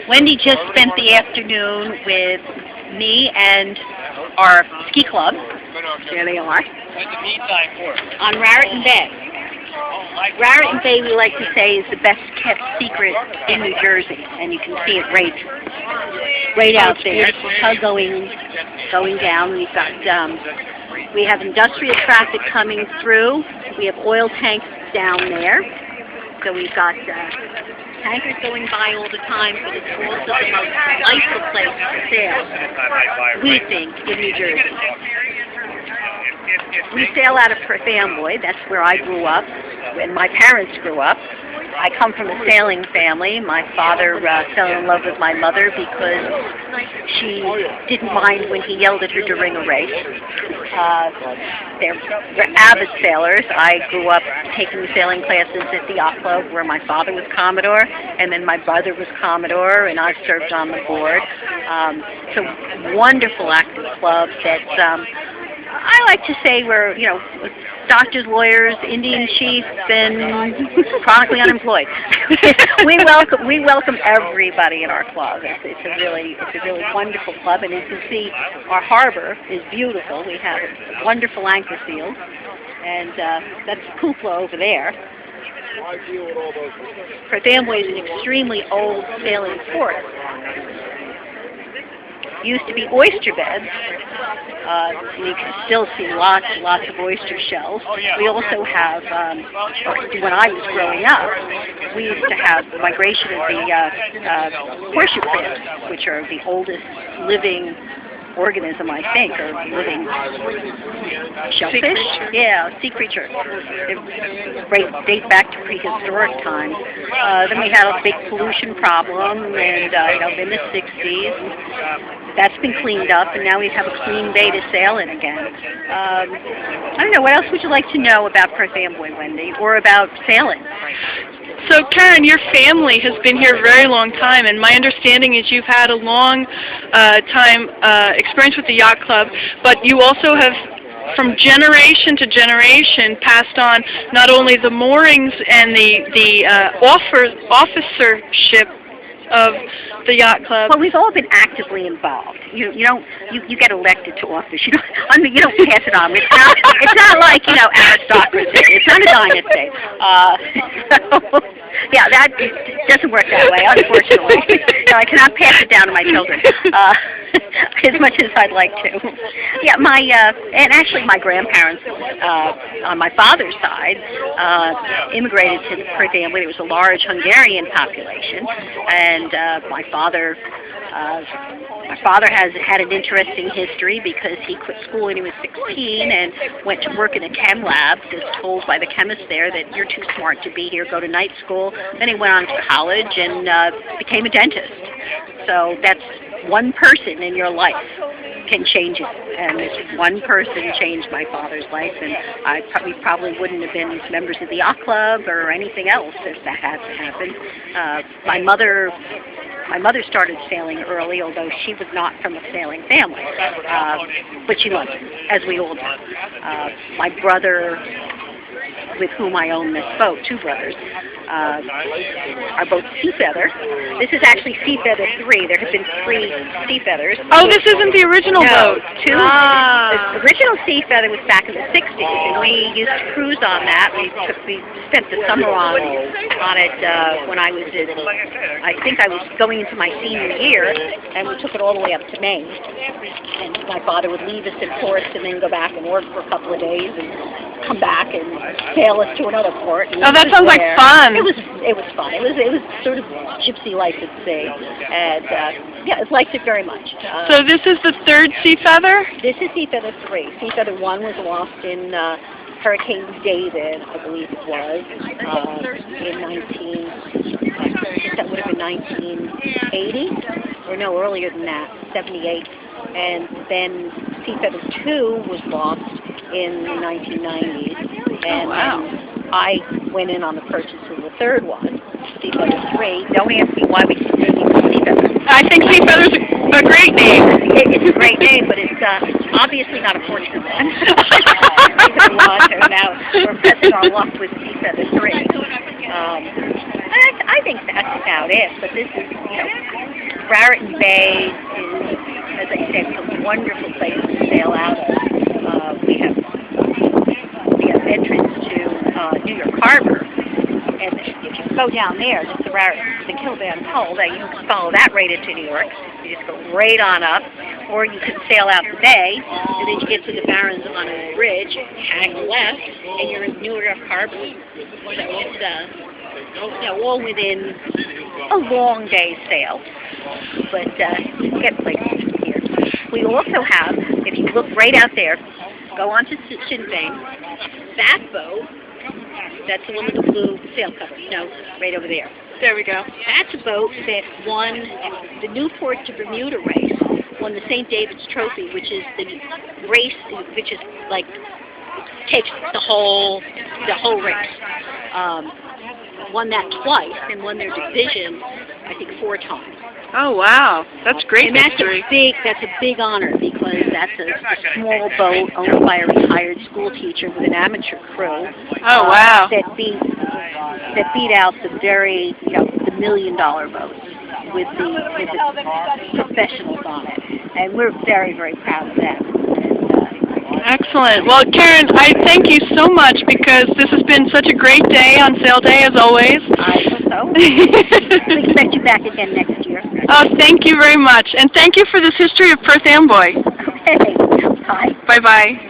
Wendy just spent the afternoon with me and our ski club. There they are. On Raritan Bay. Raritan Bay, we like to say, is the best kept secret in New Jersey, and you can see it right out there. Going down. We have industrial traffic coming through. We have oil tanks down there. So we've got tankers going by all the time, but it's also the most delightful place to sail, we think, in New Jersey. We sail out of Perth Amboy. That's where I grew up, and my parents grew up. I come from a sailing family. My father fell in love with my mother because she didn't mind when he yelled at her during a race. They're avid sailors. I grew up taking sailing classes at the yacht club where my father was Commodore, and then my brother was Commodore, and I served on the board. It's a wonderful active club that I like to say we're, doctors, lawyers, Indian chiefs, and chronically unemployed. we welcome everybody in our club. It's a really wonderful club, and as you can see, our harbor is beautiful. We have wonderful anchor seals, and that's Kupla over there. Perth Amboy is an extremely old sailing port. Used to be oyster beds. You can still see lots of oyster shells. We also have, when I was growing up, we used to have migration of the horseshoe crabs, which are the oldest living organism, I think, or living shellfish. Sea creature. They date back to prehistoric times. Then we had a big pollution problem, and in the 60s. That's been cleaned up, and now we have a clean bay to sail in again. I don't know, what else would you like to know about Perth Amboy, Wendy, or about sailing? So, Karen, your family has been here a very long time, and my understanding is you've had a long time experience with the yacht club, but you also have, from generation to generation, passed on not only the moorings and the officership of the yacht club. Well, we've all been actively involved. You get elected to office. You don't pass it on. It's not like aristocracy. It's not a dynasty. That doesn't work that way, unfortunately. I cannot pass it down to my children as much as I'd like to. Yeah, and actually my grandparents on my father's side immigrated to Perth Amboy. There was a large Hungarian population, and my father has had an interesting history because he quit school when he was 16 and went to work in a chem lab, was told by the chemist there that you're too smart to be here, go to night school. Then he went on to college and became a dentist. So that's one person in your life can change it, and this one person changed my father's life, and we probably wouldn't have been members of the yacht club or anything else if that hadn't happened. My mother started sailing early, although she was not from a sailing family, but she loved it, as we all do. My brother, with whom I own this boat, two brothers, are both Seafeather. This is actually Seafeather 3. There have been 3 Seafeathers. Oh, this isn't the original boat. Two. The original Seafeather was back in the 60s, and we used to cruise on that. We spent the summer on it when I was I think I was going into my senior year, and we took it all the way up to Maine. And my father would leave us in Forest and then go back and work for a couple of days and come back and sail us to another port. Oh, that sounds like fun. It was fun. It was sort of gypsy life at sea, and I liked it very much. So this is the 3rd Seafeather? This is Seafeather 3. Seafeather 1 was lost in Hurricane David, I believe it was, that would have been 1980, or no, earlier than that, 78. And then Seafeather 2 was lost in the 1990s, and I went in on the purchase of the 3rd one, Seafeather 3. Don't ask me why we keep naming it Seafeather. I think Seafeather's a great name. It's a great name, but it's obviously not a fortunate one. Now we're pressing our luck with Seafeather 3. I think that's about it, but this is, Raritan Bay is, as I said, a wonderful place to sail out of. We have entrance to New York Harbor, and if you go down there, just the Kilban Hull, that you can follow that right into New York. You just go right on up, or you can sail out the bay, and then you get to the Barons on a bridge, hang left, and you're in New York Harbor. So it's all within a long day's sail, but you can get places from here. We also have, if you look right out there, go on to Sinn Féin, that boat, that's the one with the blue sail cover, right over there. There we go. That's a boat that won the Newport to Bermuda race, won the St. David's Trophy, which is the race, which is like, takes the whole race. Won that twice and won their division, I think, 4 times. Oh wow, that's great And that's history. a big honor because that's a small boat owned by a retired school teacher with an amateur crew. Oh wow. That beat out the very the $1 million boats with the professionals on it, and we're very, very proud of them. Excellent. Well, Karen, I thank you so much because this has been such a great day on Sail Day, as always. I hope so. We expect you back again next year. Oh, thank you very much. And thank you for this history of Perth Amboy. Okay. Bye. Bye-bye.